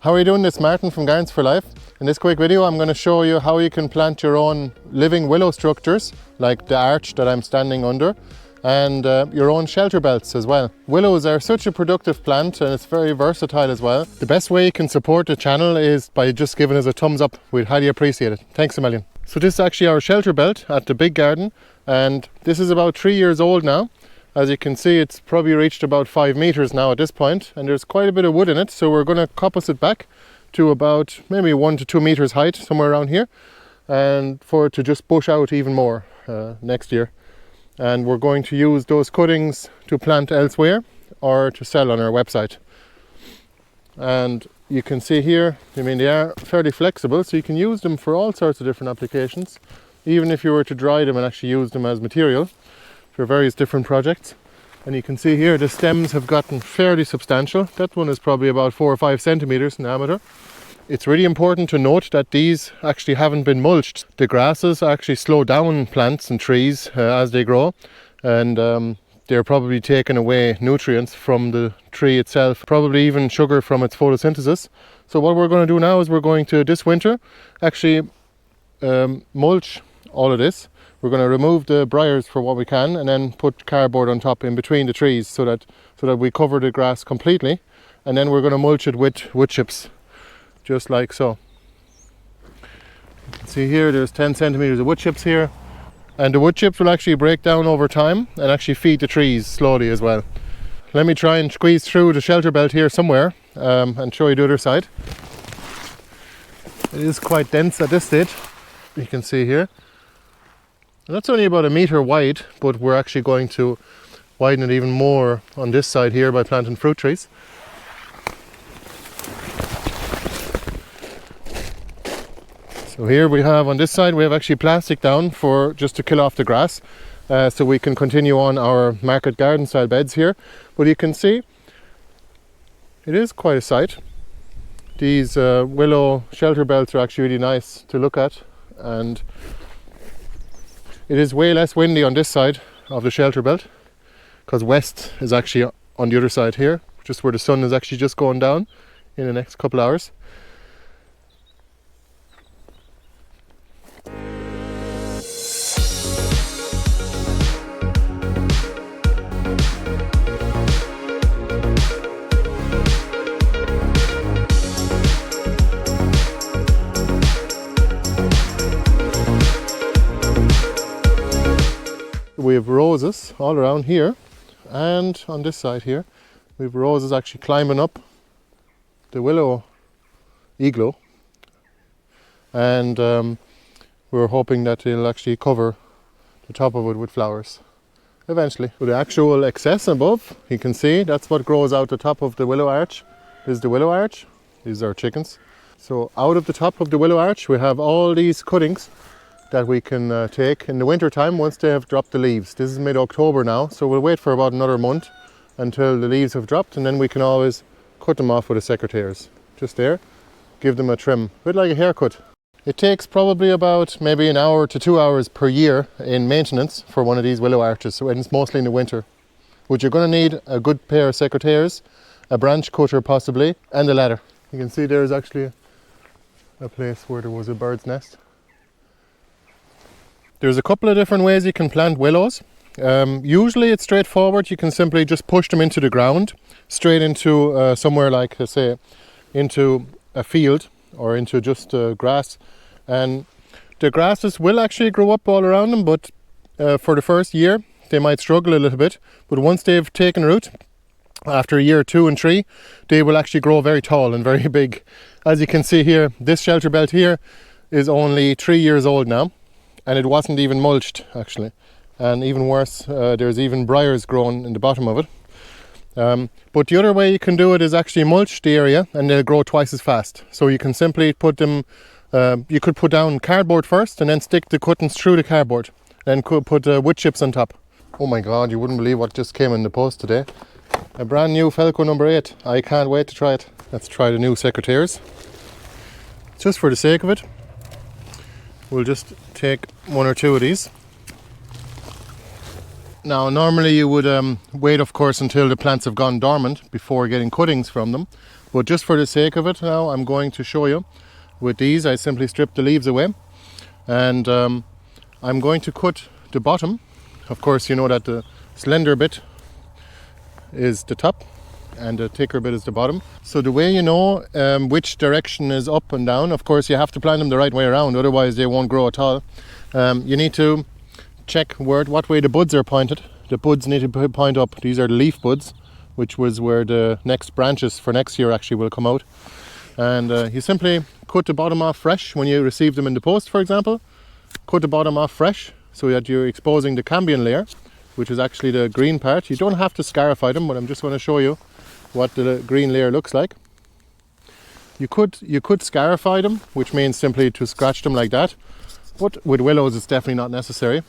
How are you doing? This Martin from Gardens for Life. In this quick video I'm going to show you how you can plant your own living willow structures like the arch that I'm standing under and your own shelter belts as well. Willows are such a productive plant and it's very versatile as well. The best way you can support the channel is by just giving us a thumbs up. We'd highly appreciate it. Thanks a million. So this is actually our shelter belt at the big garden and this is about 3 years old now. As you can see, it's probably reached about 5 meters now at this point, and there's quite a bit of wood in it, so we're going to coppice it back to about maybe 1 to 2 meters height, somewhere around here, and for it to just bush out even more next year. And we're going to use those cuttings to plant elsewhere or to sell on our website. And you can see here, I mean, they are fairly flexible, so you can use them for all sorts of different applications, even if you were to dry them and actually use them as material for various different projects. And you can see here the stems have gotten fairly substantial. That one is probably about 4 or 5 centimeters in diameter. It's really important to note that these actually haven't been mulched. The grasses actually slow down plants and trees as they grow, and they're probably taking away nutrients from the tree itself, probably even sugar from its photosynthesis. So what we're going to do now is we're going to, this winter, actually mulch all of this. We're going to remove the briars for what we can and then put cardboard on top in between the trees so that we cover the grass completely, and then we're going to mulch it with wood chips, just like so. You can see here there's 10 centimeters of wood chips here, and the wood chips will actually break down over time and actually feed the trees slowly as well. Let me try and squeeze through the shelter belt here somewhere and show you the other side. It is quite dense at this stage, you can see here. And that's only about 1 meter wide, but we're actually going to widen it even more on this side here by planting fruit trees. So here we have, on this side, we have actually plastic down for just to kill off the grass, so we can continue on our market garden style beds here. But you can see it is quite a sight. These willow shelter belts are actually really nice to look at, and it is way less windy on this side of the shelter belt because west is actually on the other side here, just where the sun is actually just going down in the next couple hours. We have roses all around here, and on this side here we have roses actually climbing up the willow igloo, and we're hoping that they'll actually cover the top of it with flowers eventually. With the actual excess above, you can see that's what grows out the top of the willow arch. This is the willow arch. These are chickens. So out of the top of the willow arch we have all these cuttings that we can take in the winter time once they have dropped the leaves. This is mid-October now, so we'll wait for about another month until the leaves have dropped, and then we can always cut them off with a secateurs. Just there, give them a trim, a bit like a haircut. It takes probably about maybe 1 hour to 2 hours per year in maintenance for one of these willow arches, so it's mostly in the winter. But you're going to need a good pair of secateurs, a branch cutter possibly, and a ladder. You can see there's actually a place where there was a bird's nest. There's a couple of different ways you can plant willows. Usually it's straightforward. You can simply just push them into the ground, straight into somewhere like, say, into a field or into just grass. And the grasses will actually grow up all around them, but for the first year they might struggle a little bit. But once they've taken root, after a year 2 and 3, they will actually grow very tall and very big. As you can see here, this shelter belt here is only 3 years old now. And it wasn't even mulched actually, and even worse, there's even briars growing in the bottom of it. But the other way you can do it is actually mulch the area and they'll grow twice as fast. So you can simply put them, you could put down cardboard first and then stick the cuttings through the cardboard, then could put wood chips on top. Oh my god, you wouldn't believe what just came in the post today. A brand new Felco number 8. I can't wait to try it. Let's try the new secateurs. Just for the sake of it, we'll just take 1 or 2 of these. Now normally you would wait of course until the plants have gone dormant before getting cuttings from them, but just for the sake of it now I'm going to show you. With these I simply strip the leaves away, and I'm going to cut the bottom. Of course you know that the slender bit is the top and the thicker bit is the bottom. So the way you know which direction is up and down, of course you have to plant them the right way around, otherwise they won't grow at all. You need to check what way the buds are pointed. The buds need to point up. These are the leaf buds, which was where the next branches for next year actually will come out. And you simply cut the bottom off fresh when you receive them in the post, for example. Cut the bottom off fresh so that you're exposing the cambium layer, which is actually the green part. You don't have to scarify them, but I'm just going to show you what the green layer looks like. You could scarify them, which means simply to scratch them like that, but with willows it's definitely not necessary.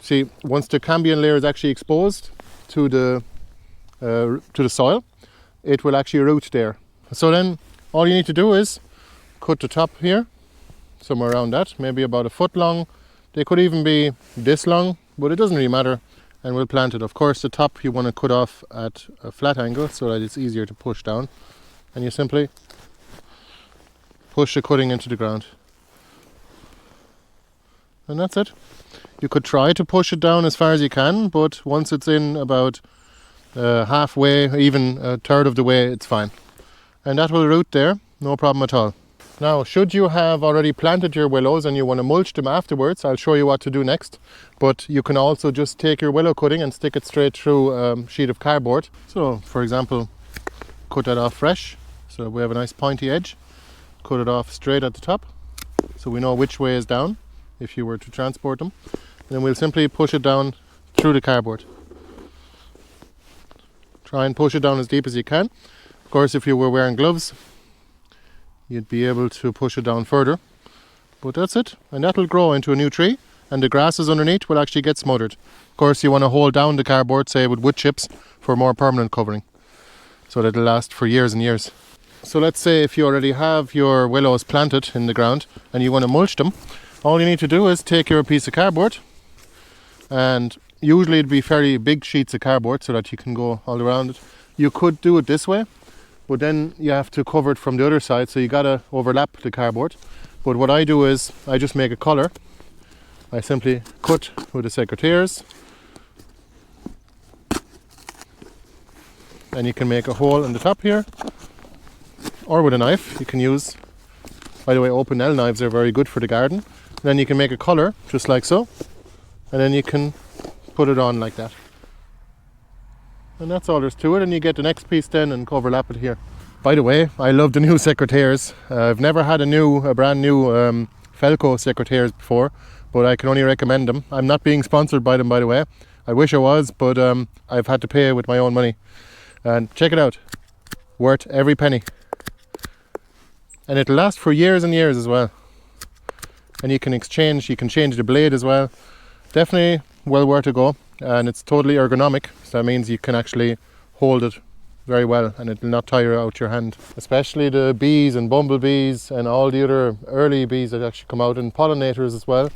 See, once the cambium layer is actually exposed to the soil, it will actually root there. So then all you need to do is cut the top here, somewhere around that, maybe about a foot long. They could even be this long, but it doesn't really matter, and we'll plant it. Of course the top you want to cut off at a flat angle so that it's easier to push down, and you simply push the cutting into the ground. And that's it. You could try to push it down as far as you can, but once it's in about halfway, even a third of the way, it's fine. And that will root there, no problem at all. Now, should you have already planted your willows and you want to mulch them afterwards, I'll show you what to do next. But you can also just take your willow cutting and stick it straight through a sheet of cardboard. So, for example, cut that off fresh. So we have a nice pointy edge. Cut it off straight at the top, so we know which way is down if you were to transport them. Then we'll simply push it down through the cardboard. Try and push it down as deep as you can. Of course, if you were wearing gloves, you'd be able to push it down further. But that's it, and that'll grow into a new tree, and the grasses underneath will actually get smothered. Of course, you want to hold down the cardboard, say with wood chips, for more permanent covering, so that it'll last for years and years. So let's say if you already have your willows planted in the ground and you want to mulch them, all you need to do is take your piece of cardboard, and usually it'd be fairly big sheets of cardboard so that you can go all around it. You could do it this way, but then you have to cover it from the other side, so you gotta overlap the cardboard. But what I do is I just make a collar. I simply cut with the secateurs, and you can make a hole in the top here, or with a knife. You can use, by the way, open L knives are very good for the garden. Then you can make a collar just like so, and then you can put it on like that. And that's all there's to it, and you get the next piece then and overlap it here. By the way, I love the new secateurs. I've never had a brand new Felco secateurs before, but I can only recommend them. I'm not being sponsored by them, by the way. I wish I was, but I've had to pay with my own money. And check it out, worth every penny. And it'll last for years and years as well. And you can change the blade as well. Definitely well worth a go, and it's totally ergonomic, so that means you can actually hold it very well and it will not tire out your hand. Especially the bees and bumblebees and all the other early bees that actually come out, and pollinators as well,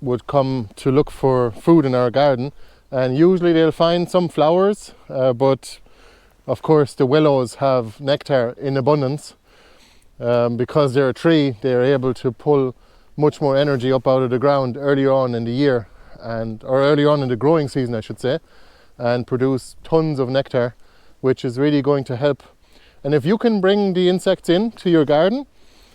would come to look for food in our garden, and usually they'll find some flowers, but of course the willows have nectar in abundance. Because they're a tree, they're able to pull much more energy up out of the ground earlier on in the year, or earlier on in the growing season I should say, and produce tons of nectar, which is really going to help. And if you can bring the insects in to your garden,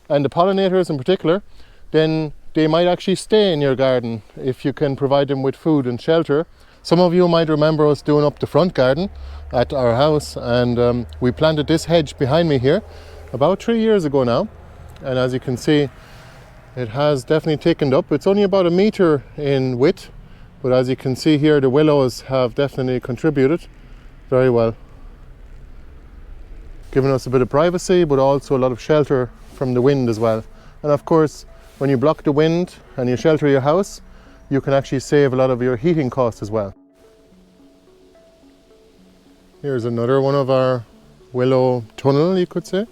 and the pollinators in particular, then they might actually stay in your garden if you can provide them with food and shelter. Some of you might remember us doing up the front garden at our house, and we planted this hedge behind me here about 3 years ago now, and as you can see, it has definitely thickened up. It's only about 1 meter in width, but as you can see here, the willows have definitely contributed very well, giving us a bit of privacy, but also a lot of shelter from the wind as well. And of course, when you block the wind and you shelter your house, you can actually save a lot of your heating costs as well. Here's another one of our willow tunnel, you could say.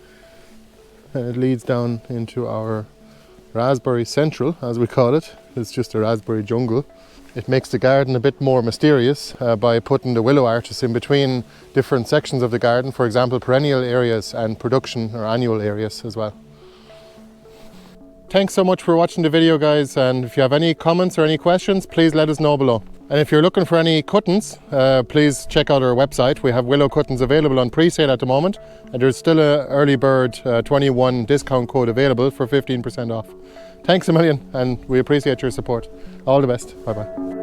And it leads down into our raspberry central, as we call it. It's just a raspberry jungle. It makes the garden a bit more mysterious by putting the willow arches in between different sections of the garden, for example perennial areas and production or annual areas as well. Thanks so much for watching the video, guys, and if you have any comments or any questions, please let us know below. And if you're looking for any cuttings, please check out our website. We have willow cuttings available on pre-sale at the moment, and there's still an early bird 21 discount code available for 15% off. Thanks a million, and we appreciate your support. All the best. Bye bye.